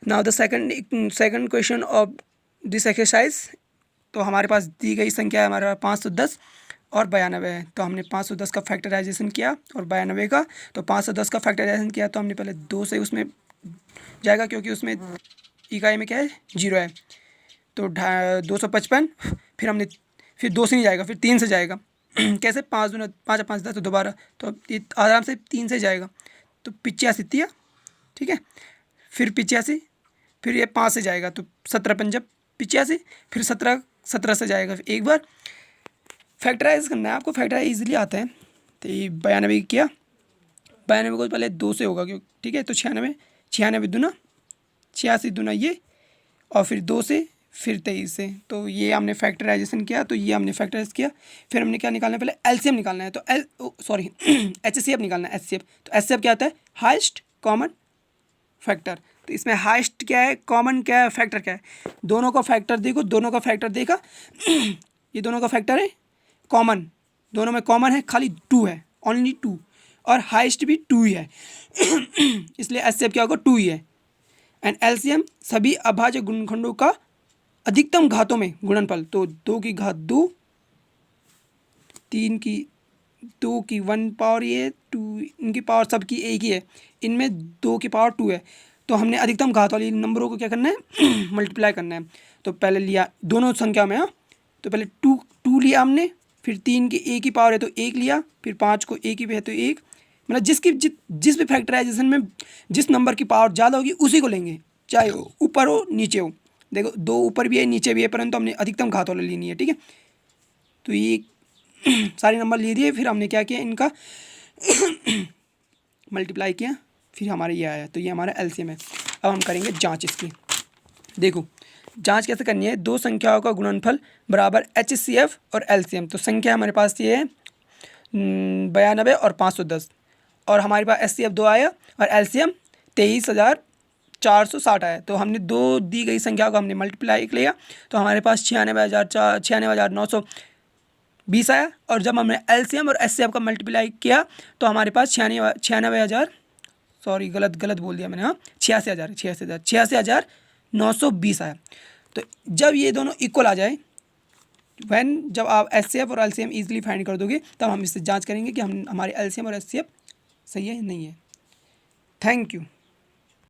Now the second question of this exercise. तो हमारे पास दी गई संख्या है हमारे पास 510 और 92 है। तो हमने 510 का फैक्टराइजेशन किया और 92 का। तो 510 का फैक्टराइजेशन किया तो हमने पहले 2 से उसमें जाएगा, क्योंकि उसमें इकाई में क्या है, 0 है। तो 255, फिर 2 से नहीं जाएगा, फिर 3 से जाएगा। कैसे, 5 दूना 5 5 10, तो दोबारा तो ये आराम से 3 से जाएगा। तो 85 तिया, ठीक है। फिर 85, फिर ये 5 से जाएगा तो 17 पंजा 85, फिर 17 17 से जाएगा। फिर एक बार फैक्टराइज करना है आपको, फैक्टराइज इजीली आता है। तो ये 92 किया, 92 को पहले 2 से होगा क्यों, ठीक है। तो 96, 96 दूना 86 दूना ये, और फिर 2 से, फिर 23 से। तो ये हमने फैक्टराइजेशन किया, तो ये हमने फैक्टराइज किया। फिर हमने क्या निकालना है, पहले एलसीएम निकालना है। तो एचसीएफ निकालना है, एचसीएफ। तो एचसीएफ क्या आता है, हाईएस्ट कॉमन फैक्टर। तो इसमें हाईएस्ट क्या है, कॉमन क्या है, फैक्टर क्या है। दोनों का फैक्टर देखो, दोनों का फैक्टर देखा। ये दोनों का फैक्टर है कॉमन, दोनों में कॉमन है खाली 2 है, ओनली 2। और हाईएस्ट भी 2 ही है। इसलिए एचसीएफ क्या होगा, 2 ही है। एंड एलसीएम सभी अभाज्य गुणनखंडों का अधिकतम घातों में गुणनफल। तो 2 की घात 2, 3 की 2 की 1 पावर, ये 2, इनकी पावर सबकी एक ही है, इनमें 2 की पावर 2 है। तो हमने अधिकतम घात वाली नंबरों को क्या करना है, मल्टीप्लाई करना है। तो पहले लिया दोनों संख्या में, हाँ। तो पहले 2 लिया हमने, फिर 3 की एक ही पावर है तो 1 लिया, फिर 5 को एक ही है तो 1। मतलब जिस भी फैक्टराइजेशन में जिस नंबर की पावर ज़्यादा होगी उसी को लेंगे, चाहे ऊपर हो नीचे हो। देखो 2 ऊपर भी है नीचे भी है, परंतु हमने अधिकतम घात वाला लेनी है, ठीक है। तो ये सारे नंबर ले दिए, फिर हमने क्या किया, इनका मल्टीप्लाई किया, फिर हमारे ये आया। तो ये हमारा एलसीएम है। अब हम करेंगे जांच इसकी। देखो जांच कैसे करनी है, दो संख्याओं का गुणनफल बराबर एचसीएफ और एलसीएम। तो संख्या हमारे पास ये है 92 और 510, और हमारे पास एचसीएफ 2 आया और एलसीएम 23,460 आया। तो हमने दो दी गई संख्या को हमने मल्टीप्लाई किया, तो हमारे पास 96,920 आया। और जब हमने एलसीएम और एचसीएफ का मल्टीप्लाई किया तो हमारे पास 96,000, सॉरी गलत बोल दिया मैंने, हाँ 86,920 आया। तो जब ये दोनों इक्वल आ जाए, जब आप एचसीएफ और एलसीएम इजीली फाइंड कर दोगे, तब हम इससे जांच करेंगे कि हमारे एलसीएम और एचसीएफ सही है नहीं है। Thank you.